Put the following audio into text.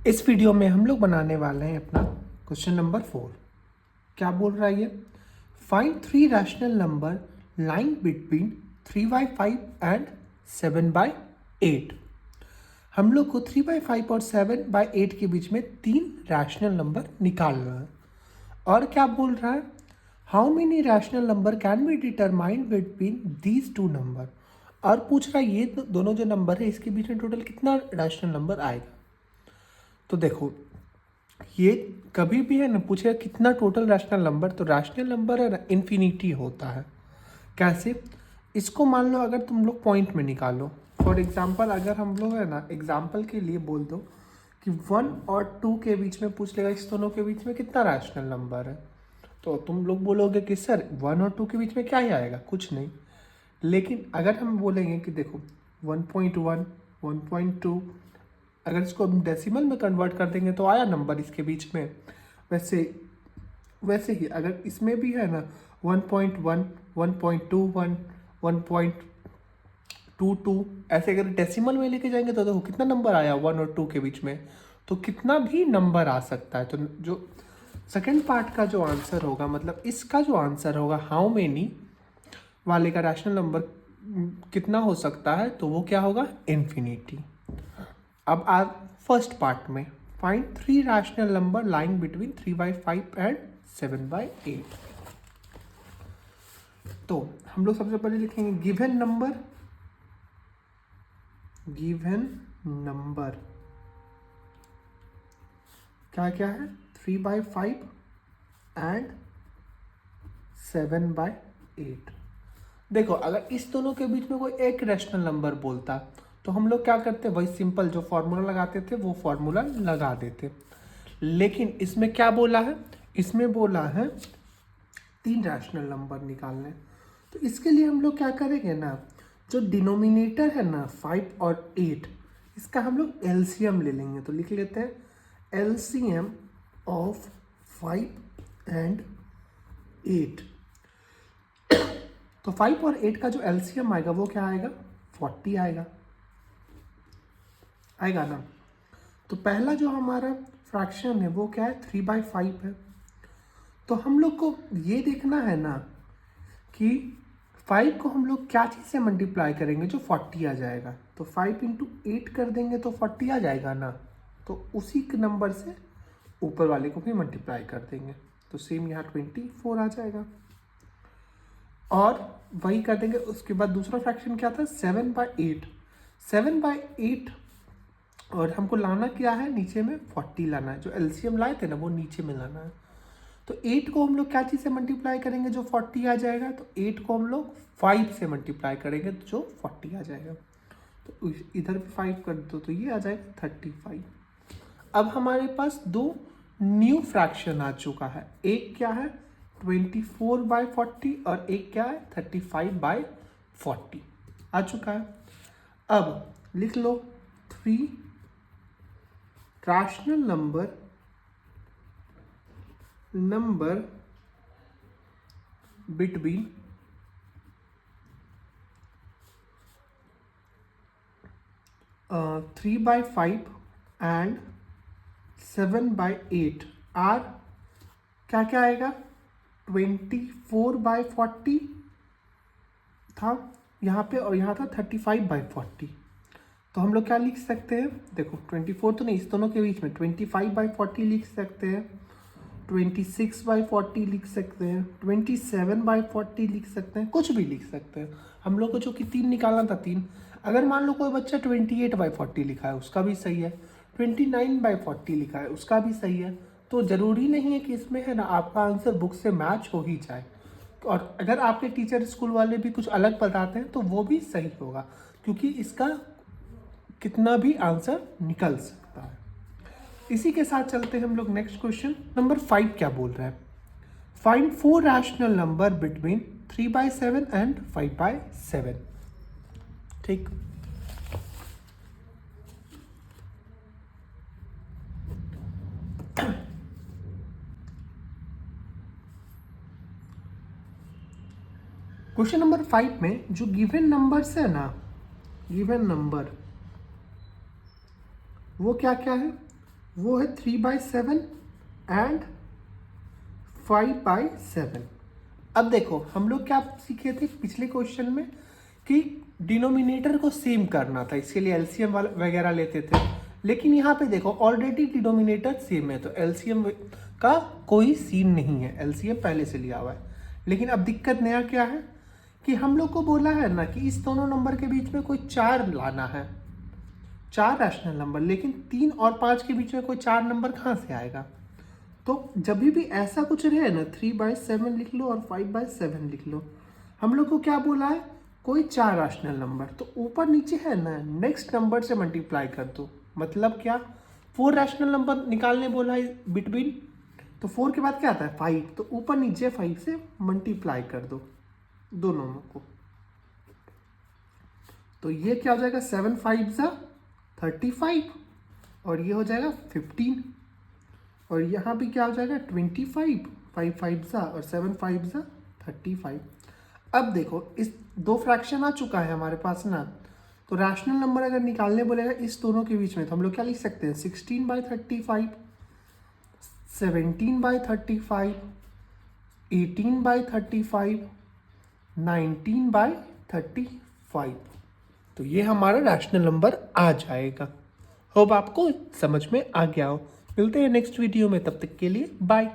इस वीडियो में हम लोग बनाने वाले हैं अपना क्वेश्चन नंबर 4। क्या बोल रहा है ये? Find 3 rational number lying between 3/5 and 7/8। हम लोग को 3/5 और 7/8 के बीच में 3 रैशनल नंबर निकालना है। और क्या बोल रहा है? How many rational number can be determined between these 2 number. और पूछ रहा है ये दोनों जो नंबर है इसके बीच में टोटल कितना रैशनल नंबर आएगा। तो देखो, ये कभी भी है ना पूछेगा कितना टोटल रैशनल नंबर, तो रैशनल नंबर है ना इन्फिनिटी होता है। कैसे? इसको मान लो अगर तुम लोग पॉइंट में निकालो। फॉर एग्जांपल अगर हम लोग है ना एग्जांपल के लिए बोल दो कि 1 और 2 के बीच में पूछ लेगा इस दोनों के बीच में कितना रैशनल नंबर है, तो तुम लोग बोलोगे कि सर 1 और 2 के बीच में क्या ही आएगा, कुछ नहीं। लेकिन अगर हम बोलेंगे कि देखो 1.1, 1.2, अगर इसको हम डेसिमल में कन्वर्ट कर देंगे तो आया नंबर इसके बीच में। वैसे ही अगर इसमें भी है ना 1.1, 1.21, 1.22 ऐसे अगर डेसिमल में लेके जाएंगे तो देखो कितना नंबर आया 1 और 2 के बीच में, तो कितना भी नंबर आ सकता है। तो जो सेकेंड पार्ट का जो आंसर होगा, मतलब इसका जो आंसर होगा हाउ मेनी वाले का रैशनल नंबर कितना हो सकता है, तो वो क्या होगा? इन्फिनिटी। अब आ फर्स्ट पार्ट में find 3 rational number lying between 3/5 and 7/8। तो हम लोग सबसे पहले लिखेंगे गिवन नंबर क्या क्या है? 3/5 एंड 7/8। देखो, अगर इस दोनों के बीच में कोई एक रैशनल नंबर बोलता तो हम लोग क्या करते, वही सिंपल जो फॉर्मूला लगाते थे वो फॉर्मूला लगा देते। लेकिन इसमें क्या बोला है? इसमें बोला है 3 रैशनल नंबर निकालने। तो इसके लिए हम लोग क्या करेंगे ना, जो डिनोमिनेटर है ना 5 और 8, इसका हम लोग एलसीएम ले लेंगे। तो लिख लेते हैं एलसीएम ऑफ 5 एंड 8। तो 5 और 8 का जो एलसीएम आएगा वो क्या आएगा? 40 आएगा ना। तो पहला जो हमारा फ्रैक्शन है वो क्या है? 3/5 है। तो हम लोग को ये देखना है ना कि 5 को हम लोग क्या चीज़ से मल्टीप्लाई करेंगे जो 40 आ जाएगा। तो 5 इंटू 8 कर देंगे तो 40 आ जाएगा ना। तो उसी के नंबर से ऊपर वाले को भी मल्टीप्लाई कर देंगे, तो सेम यहाँ 24 आ जाएगा। और वही कर देंगे। उसके बाद दूसरा फ्रैक्शन क्या था? 7/8। 7/8 और हमको लाना क्या है? नीचे में 40 लाना है। जो एलसीएम लाए थे ना वो नीचे में लाना है। तो 8 को हम लोग क्या चीज़ से मल्टीप्लाई करेंगे जो 40 आ जाएगा? तो 8 को हम लोग 5 से मल्टीप्लाई करेंगे तो जो 40 आ जाएगा। तो इधर भी 5 कर दो तो ये आ जाएगा 35। अब हमारे पास 2 न्यू फ्रैक्शन आ चुका है। एक क्या है? 24/40 और एक क्या है? 35/40 आ चुका है। अब लिख लो 3 rational number between 3/5 and 7/8 are क्या क्या आएगा? 24/40 था यहाँ पे और यहाँ था 35/40। तो हम लोग क्या लिख सकते हैं? देखो 24 तो नहीं, इस दोनों के बीच में 25/40 लिख सकते हैं, 26/40 लिख सकते हैं, 27/40 लिख सकते हैं, कुछ भी लिख सकते हैं। हम लोग को जो कि 3 निकालना था 3। अगर मान लो कोई बच्चा 28/40 लिखा है उसका भी सही है, 29/40 लिखा है उसका भी सही है। तो ज़रूरी नहीं है कि इसमें है ना आपका आंसर बुक से मैच हो ही जाए। और अगर आपके टीचर स्कूल वाले भी कुछ अलग बताते हैं तो वो भी सही होगा, क्योंकि इसका कितना भी आंसर निकल सकता है। इसी के साथ चलते हैं हम लोग नेक्स्ट क्वेश्चन नंबर 5। क्या बोल रहा है? Find 4 rational number between 3/7 and 5/7। ठीक। क्वेश्चन नंबर 5 में जो गिवन नंबर्स है ना, गिवन नंबर वो क्या क्या है? वो है 3/7 एंड 5/7। अब देखो हम लोग क्या सीखे थे पिछले क्वेश्चन में कि डिनोमिनेटर को सेम करना था, इसके लिए एलसीएम वगैरह लेते थे। लेकिन यहाँ पे देखो ऑलरेडी डिनोमिनेटर सेम है, तो एलसीएम का कोई सीन नहीं है, एलसीएम पहले से लिया हुआ है। लेकिन अब दिक्कत नया क्या है कि हम लोग को बोला है ना कि इस दोनों नंबर के बीच में कोई 4 लाना है, 4 रैशनल नंबर, लेकिन 3 और 5 के बीच में कोई 4 नंबर कहाँ से आएगा। तो जब भी ऐसा कुछ रहे ना 3/7 लिख लो और 5/7 लिख लो। हम लोग को क्या बोला है, कोई 4 रैशनल नंबर, तो ऊपर नीचे है ना नेक्स्ट नंबर से मल्टीप्लाई कर दो। मतलब क्या, 4 रैशनल नंबर निकालने बोला है बिटवीन, तो 4 के बाद क्या आता है 5, तो ऊपर नीचे 5 से मल्टीप्लाई कर दो दोनों को। तो ये क्या हो जाएगा 7 5 ज़ा 35 और ये हो जाएगा 15 और यहाँ भी क्या हो जाएगा 25, 5 5 ज़ा और 7 5 ज़ा 35। अब देखो इस दो फ्रैक्शन आ चुका है हमारे पास ना, तो रैशनल नंबर अगर निकालने बोलेगा इस दोनों के बीच में, तो हम लोग क्या लिख सकते हैं 16/35, 17/35, 18/35, 19/35। तो ये हमारा रैशनल नंबर आ जाएगा। होप आपको समझ में आ गया हो। मिलते हैं नेक्स्ट वीडियो में, तब तक के लिए बाय।